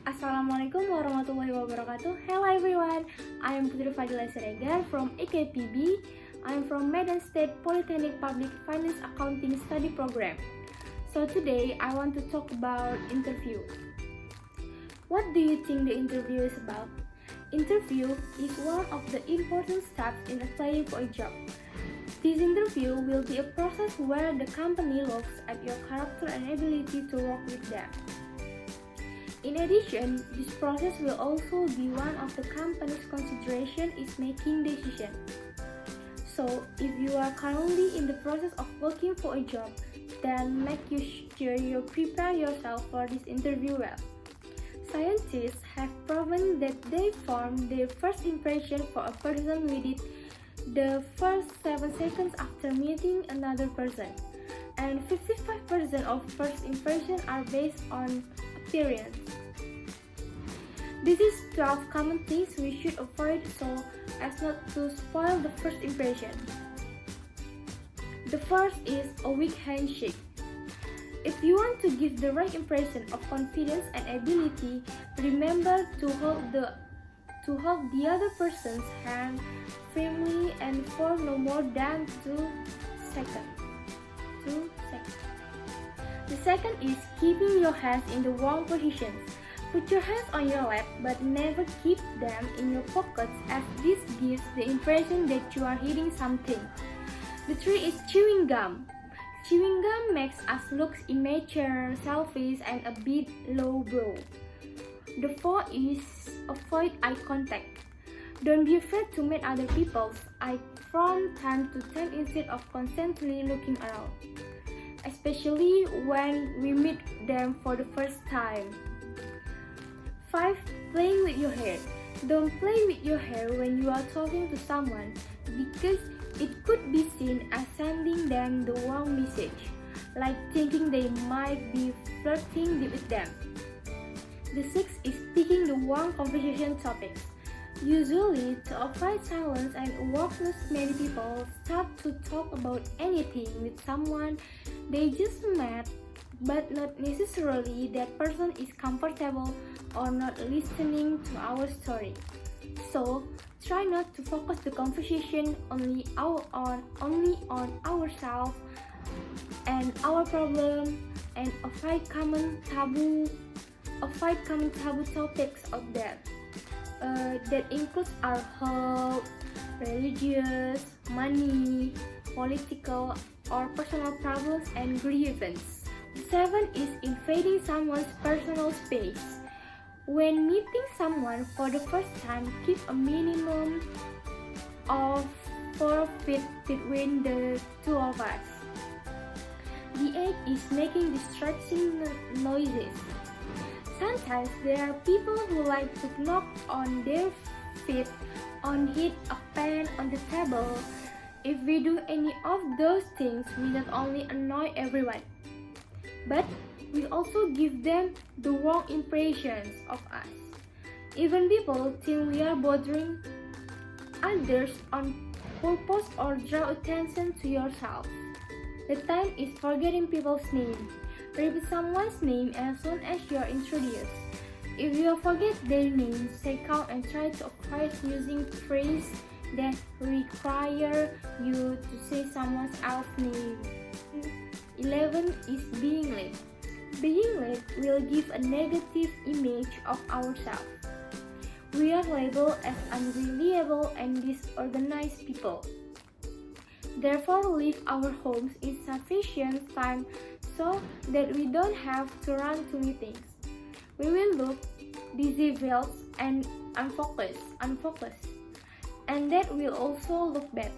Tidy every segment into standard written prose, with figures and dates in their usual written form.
Assalamualaikum warahmatullahi wabarakatuh. Hello everyone, I am Putri Fadhilah Siregar from EKPB. I am from Medan State Polytechnic Public Finance Accounting Study Program. So today I want to talk about interview. What do you think the interview is about? Interview is one of the important steps in applying for a job. This interview will be a process where the company looks at your character and ability to work with them. In addition, this process will also be one of the company's consideration is making decision. So, if you are currently in the process of looking for a job, then make sure you prepare yourself for this interview well. Scientists have proven that they form their first impression for a person within the first 7 seconds after meeting another person, and 55% of first impressions are based on appearance. This is 12 common things we should avoid so as not to spoil the first impression. The first is a weak handshake. If you want to give the right impression of confidence and ability, remember to hold the other person's hand firmly and for no more than 2 seconds. The second is keeping your hands in the warm positions. Put your hands on your lap but never keep them in your pockets as this gives the impression that you are hitting something. The third is chewing gum. Chewing gum makes us look immature, selfish, and a bit lowbrow. The fourth is avoid eye contact. Don't be afraid to meet other people's eye from time to time instead of constantly looking around, especially when we meet them for the first time. 5. Playing with your hair. Don't play with your hair when you are talking to someone because it could be seen as sending them the wrong message, like thinking they might be flirting with them. The sixth is picking the wrong conversation topics. Usually, to avoid silence and awkwardness, many people start to talk about anything with someone they just met, but not necessarily that person is comfortable or not listening to our story. So, try not to focus the conversation only on ourselves and our problem, and avoid common taboo topics out there. That includes our health, religious, money, political, or personal problems and grievances. 7 is invading someone's personal space. When meeting someone for the first time, keep a minimum of 4 feet between the two of us. The 8 is making distracting noises. Sometimes there are people who like to knock on their feet or hit a pen on the table. If we do any of those things, we not only annoy everyone, but we also give them the wrong impressions of us. Even people think we are bothering others on purpose or draw attention to yourself. The time is forgetting people's name. Repeat someone's name as soon as you are introduced. If you forget their name, stay calm and try to avoid using phrases that require you to say someone else's name. 11 is being late. Being late will give a negative image of ourselves. We are labeled as unreliable and disorganized people. Therefore, leave our homes in sufficient time so that we don't have to run to meetings. We will look disheveled and unfocused, and that will also look bad.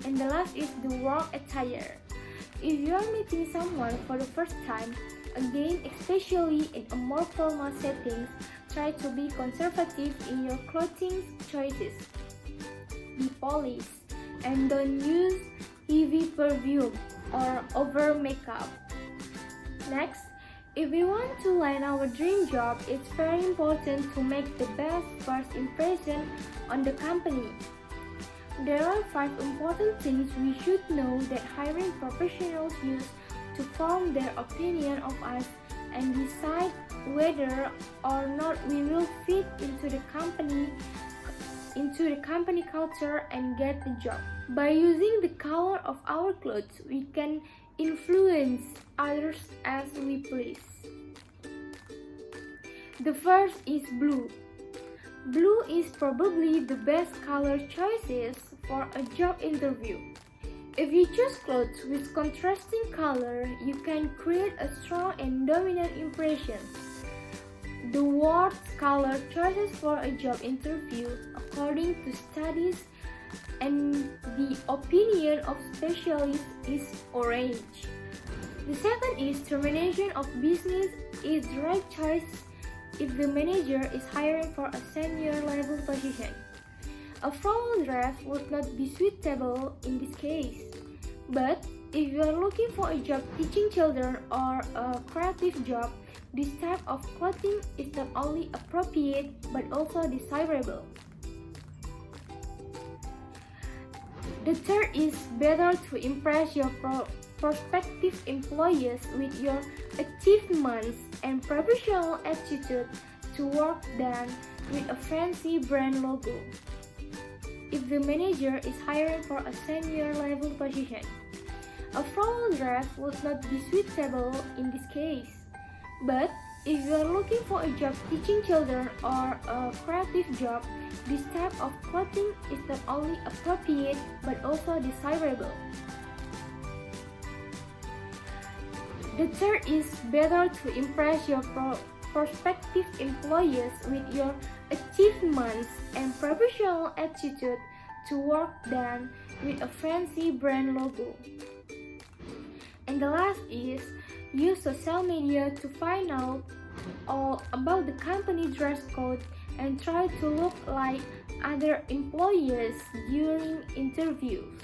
And the last is the work attire. If you are meeting someone for the first time, again, especially in a more formal settings, try to be conservative in your clothing choices. Be polished and don't use heavy perfume or over makeup. Next, if we want to land our dream job, it's very important to make the best first impression on the company. There are 5 important things we should know that hiring professionals use to form their opinion of us and decide whether or not we will fit into the company culture and get the job. By using the color of our clothes, we can influence others as we please. The first is blue. Blue is probably the best color choices for a job interview. If you choose clothes with contrasting color, you can create a strong and dominant impression. The worst color choices for a job interview, according to studies and the opinion of specialists, is orange. The second is termination of business is the right choice if the manager is hiring for a senior level position. A formal dress would not be suitable in this case. But if you are looking for a job teaching children or a creative job, this type of clothing is not only appropriate but also desirable. The third is better to impress your prospective employers with your achievements and professional attitude to work than with a fancy brand logo. If the manager is hiring for a senior level position, a formal dress would not be suitable in this case. But if you are looking for a job teaching children or a creative job, this type of clothing is not only appropriate but also desirable. The third is better to impress your prospective employers with your achievements and professional attitude to work than with a fancy brand logo. And the last is use social media to find out all about the company dress code and try to look like other employees during interviews.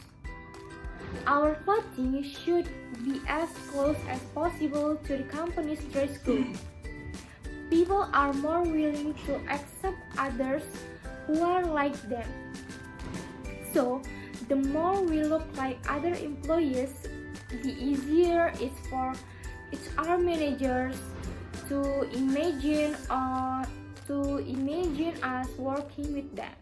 Our clothing should be as close as possible to the company's dress code. People are more willing to accept others who are like them. So, the more we look like other employees, the easier it's for HR managers to imagine us working with them.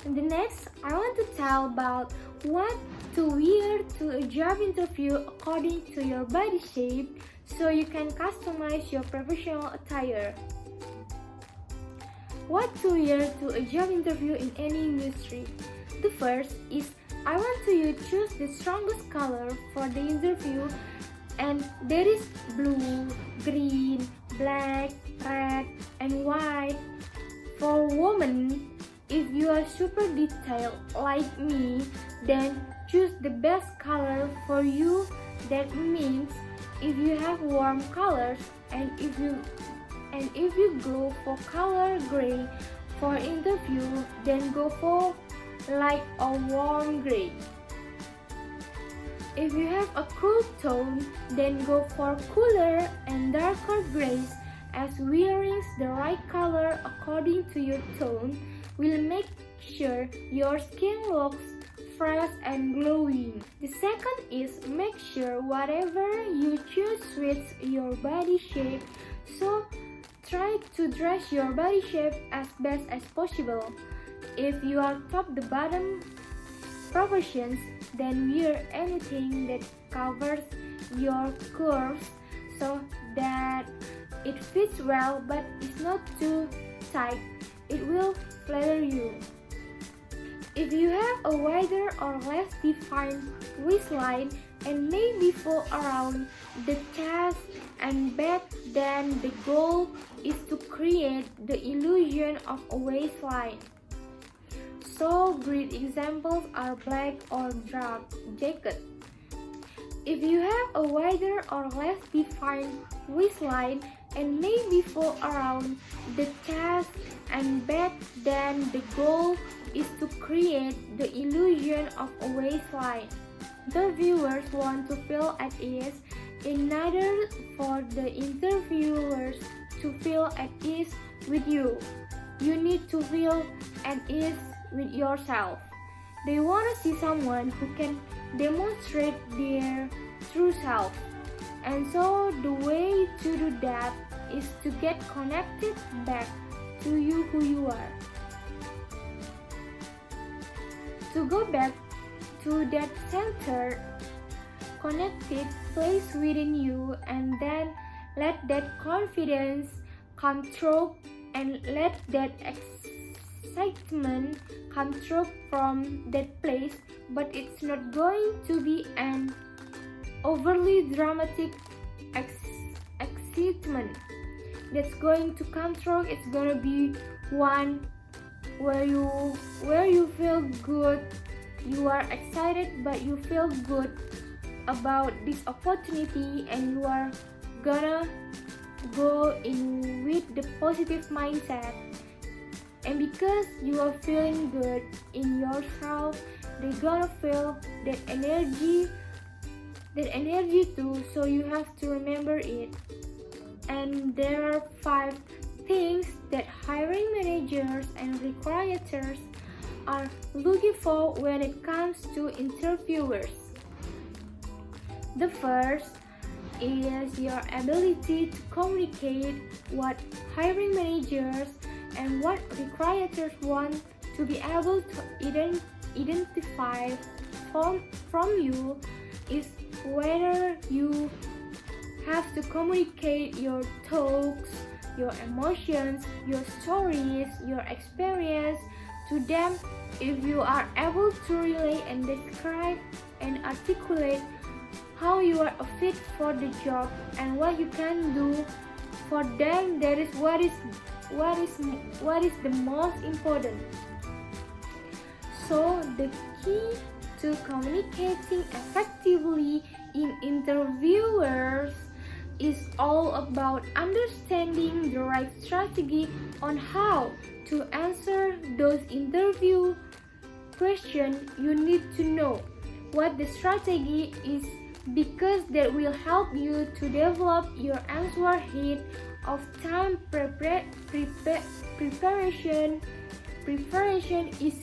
And the next, I want to tell about what to wear to a job interview according to your body shape, so you can customize your professional attire. What to wear to a job interview in any industry? The first is I want you to choose the strongest color for the interview, and there is blue, green, black, red, and white. For women, if you are super detailed like me, then choose the best color for you. That means if you have warm colors, and if you go for color gray for interview, then go for like a warm gray. If you have a cool tone, then go for cooler and darker grays, as wearing the right color according to your tone will make sure your skin looks fresh and glowing. The second is make sure whatever you choose suits your body shape, so try to dress your body shape as best as possible. If you are top to bottom proportions, then wear anything that covers your curves so that it fits well but is not too tight. It will flatter you. If you have a wider or less defined waistline and maybe fall around the chest and back, then the goal is to create the illusion of a waistline. So great examples are black or dark jacket. If you have a wider or less defined waistline and maybe fall around the chest and back, then the goal is to create the illusion of a waistline. The viewers want to feel at ease in order for the interviewers to feel at ease with you. You need to feel at ease with yourself. They want to see someone who can demonstrate their true self. And so the way to do that is to get connected back to you who you are. To go back to that centered, connected place within you, and then let that confidence come through and let that excitement come through from that place. But it's not going to be an overly dramatic excitement that's going to come through. It's gonna be one where you feel good. You are excited, but you feel good about this opportunity, and you are gonna go in with the positive mindset. And because you are feeling good in yourself, they're gonna feel that energy too. So you have to remember it. And there are 5 things that hiring managers and recruiters are looking for when it comes to interviewers. The first is your ability to communicate what hiring managers and what recruiters want to be able to identify from you is whether you have to communicate your thoughts, your emotions, your stories, your experience to them. If you are able to relate and describe and articulate how you are a fit for the job and what you can do for them, that is what is the most important. So the key to communicating effectively in interviewers is all about understanding the right strategy on how to answer those interview questions. You need to know what the strategy is, because that will help you to develop your answer ahead of time. Preparation is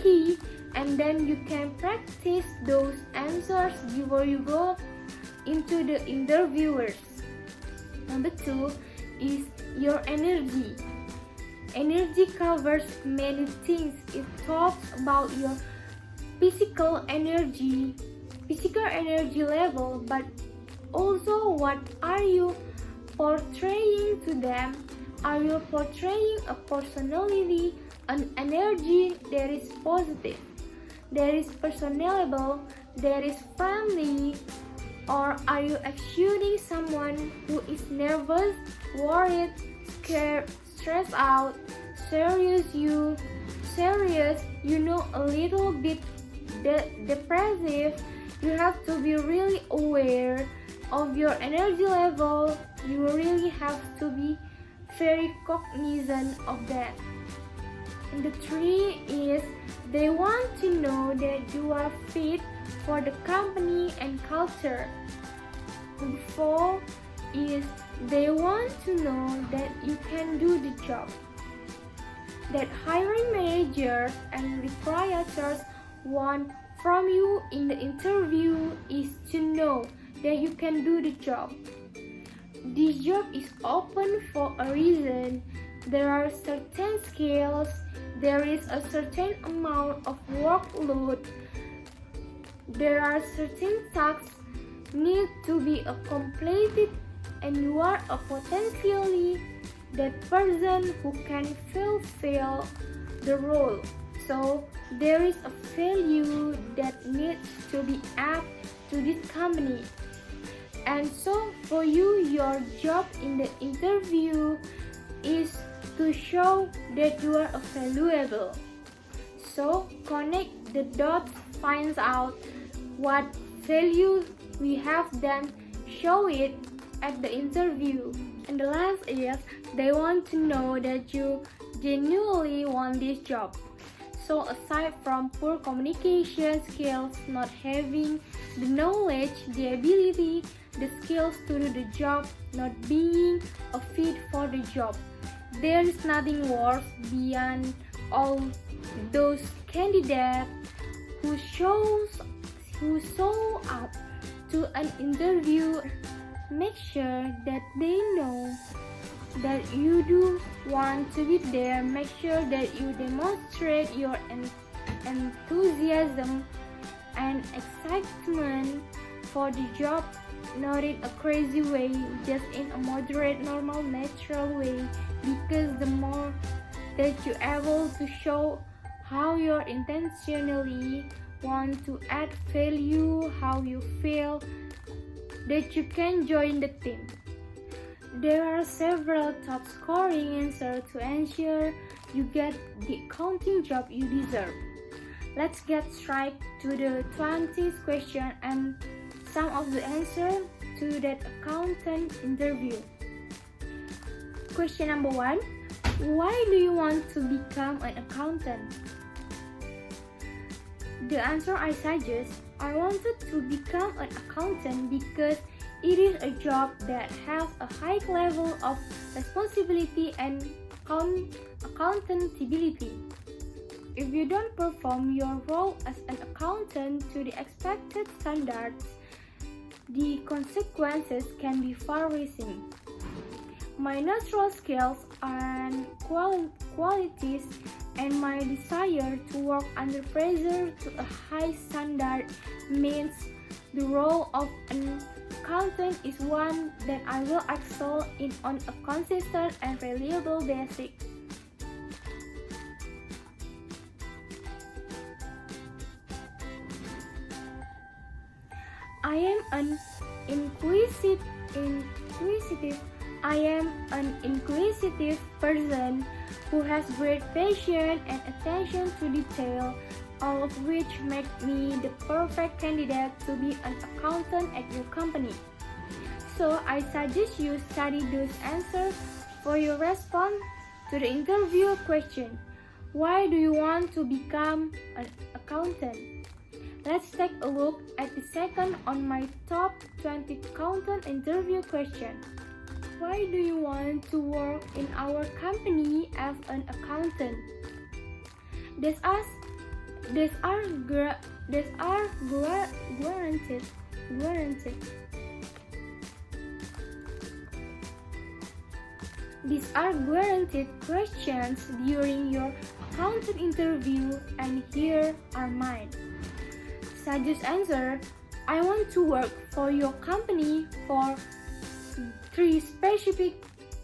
key, and then you can practice those answers before you go into the interviewers. Number 2 is your energy. Energy covers many things. It talks about your physical energy level, but also what are you portraying to them. Are you portraying a personality, an energy that is positive, that is personable, that is friendly, or are you exuding someone who is nervous, worried, scared, stressed out, serious, a little bit depressive? You have to be really aware of your energy level. You really have to be very cognizant of that. And the 3 is they want to know that you are fit for the company and culture. And 4 is they want to know that you can do the job. That hiring managers and recruiters want from you in the interview is to know that you can do the job. This job is open for a reason. There are certain skills, there is a certain amount of workload, there are certain tasks need to be completed, and you are a potentially that person who can fulfill the role. So there is a value that needs to be added to this company. And so for you, your job in the interview is to show that you are valuable. So connect the dots, find out what value we have, then show it at the interview. And the last is they want to know that you genuinely want this job. So aside from poor communication skills, not having the knowledge, the ability, the skills to do the job, not being a fit for the job, there is nothing worse beyond all those candidates who show up to an interview Make sure that they know that you do want to be there. Make sure that you demonstrate your enthusiasm and excitement for the job, not in a crazy way, just in a moderate, normal, natural way, because the more that you're able to show how you intentionally want to add value, how you feel that you can join the team. There are several top scoring answers to ensure you get the accounting job you deserve. Let's get straight to the 20th question and some of the answers to that accountant interview. Question number 1. Why do you want to become an accountant? The answer I suggest, I wanted to become an accountant because it is a job that has a high level of responsibility and accountability. If you don't perform your role as an accountant to the expected standards, the consequences can be far-reaching. My natural skills and qualities and my desire to work under pressure to a high standard means the role of an accountant is one that I will excel in on a consistent and reliable basis. I am an inquisitive person who has great patience and attention to detail, all of which make me the perfect candidate to be an accountant at your company. So I suggest you study those answers for your response to the interview question. Why do you want to become an accountant? Let's take a look at the second on my top 20 accountant interview question. Why do you want to work in our company as an accountant? These are guaranteed questions during your accountant interview, and here are mine. Suggest answer, I want to work for your company for 3 specific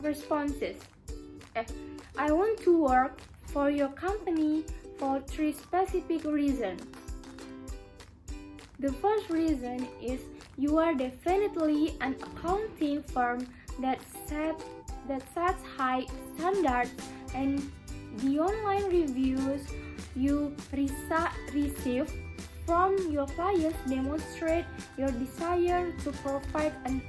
responses. I want to work for your company for 3 specific reasons. The first reason is you are definitely an accounting firm that sets high standards, and the online reviews you receive from your clients demonstrate your desire to provide an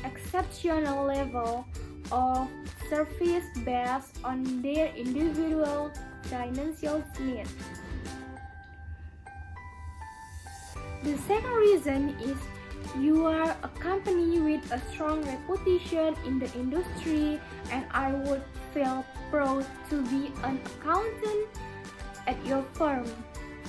exceptional level of service based on their individual financial needs. The second reason is you are a company with a strong reputation in the industry, and I would feel proud to be an accountant at your firm.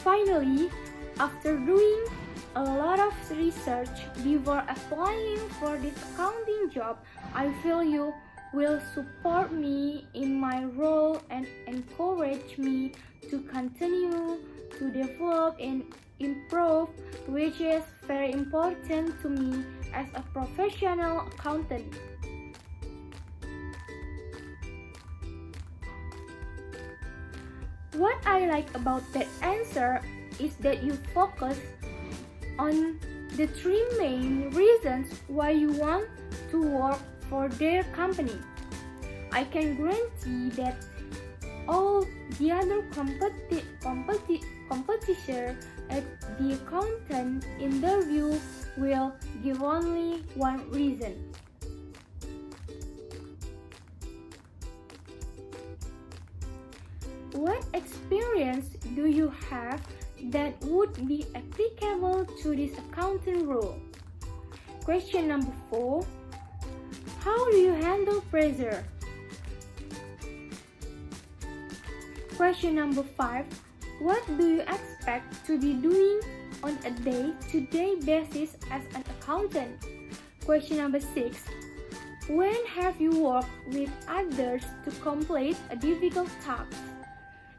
Finally, after doing a lot of research before applying for this accounting job, I feel you will support me in my role and encourage me to continue to develop and improve, which is very important to me as a professional accountant. What I like about that answer is that you focus on the 3 main reasons why you want to work for their company. I can guarantee that all the other competitors at the accountant interview will give only 1 reason. What experience do you have that would be applicable to this accounting role? Question number 4. How do you handle pressure? Question number 5. What do you expect to be doing on a day-to-day basis as an accountant? Question number 6. When have you worked with others to complete a difficult task?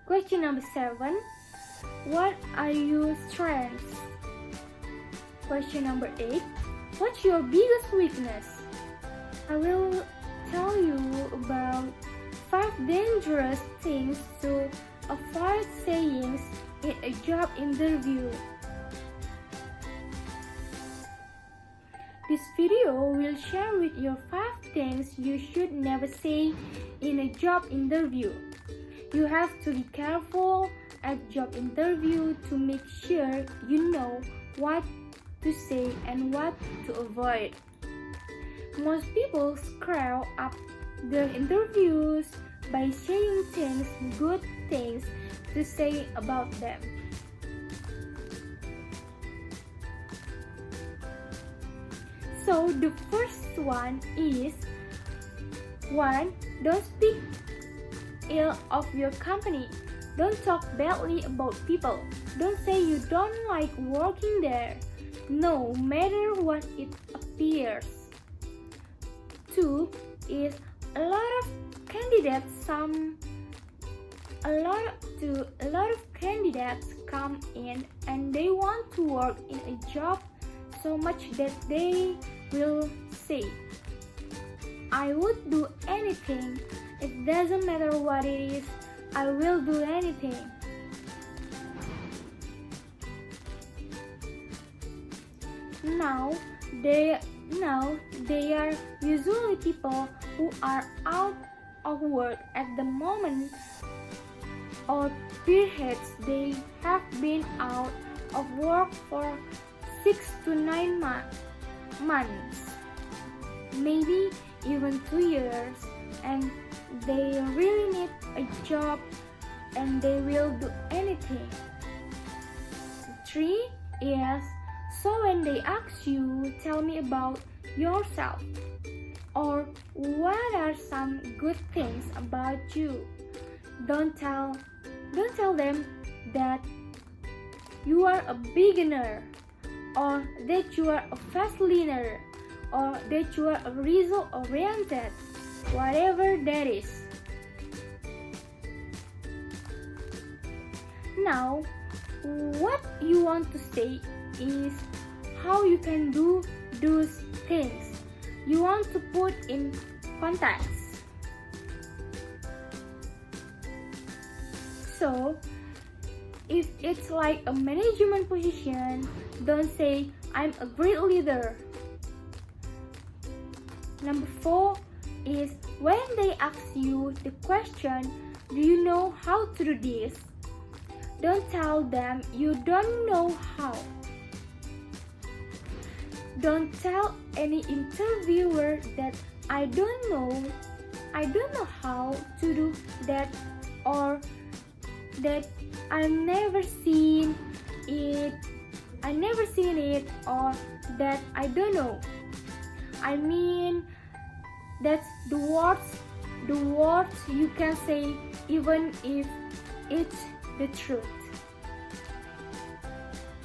Question number 7. What are your strengths? Question number 8. What's your biggest weakness? I will tell you about 5 dangerous things to avoid saying in a job interview. This video will share with you 5 things you should never say in a job interview. You have to be careful at job interview to make sure you know what to say and what to avoid. Most people screw up their interviews by saying good things to say about them. So the first one is 1. Don't speak ill of your company. Don't talk badly about people. Don't say you don't like working there, no matter what it appears. 2 is a lot of candidates come in and they want to work in a job so much that they will say, I would do anything. It doesn't matter what it is, I will do anything. Now they are usually people who are out of work at the moment, or perhaps they have been out of work for 6 to 9 months, maybe even 2 years, and they really need a job and they will do anything. 3 is, so when they ask you, tell me about yourself, or what are some good things about you. Don't tell them that you are a beginner, or that you are a fast learner, or that you are a result-oriented, whatever that is. Now, what you want to say is how you can do those things. You want to put in context. So, if it's like a management position, don't say, I'm a great leader. Number 4 is, when they ask you the question, do you know how to do this? Don't tell them you don't know how. Don't tell any interviewer that I don't know how to do that, or that I've never seen it, or that I don't know. I mean, that's the words you can say even if it's the truth.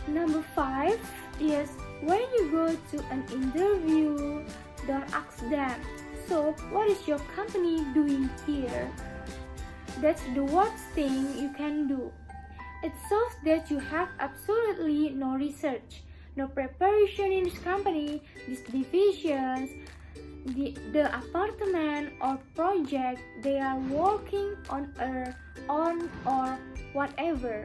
Number 5 is, when you go to an interview, don't ask them, so what is your company doing here? That's the worst thing you can do. It shows that you have absolutely no research, no preparation in this company, these divisions, the apartment or project they are working on or whatever.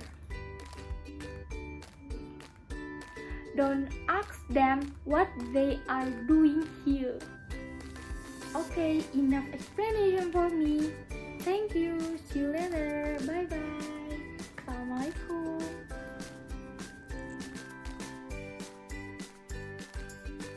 Don't ask them what they are doing here. Okay, enough explanation for me. Thank you. See you later. Bye bye.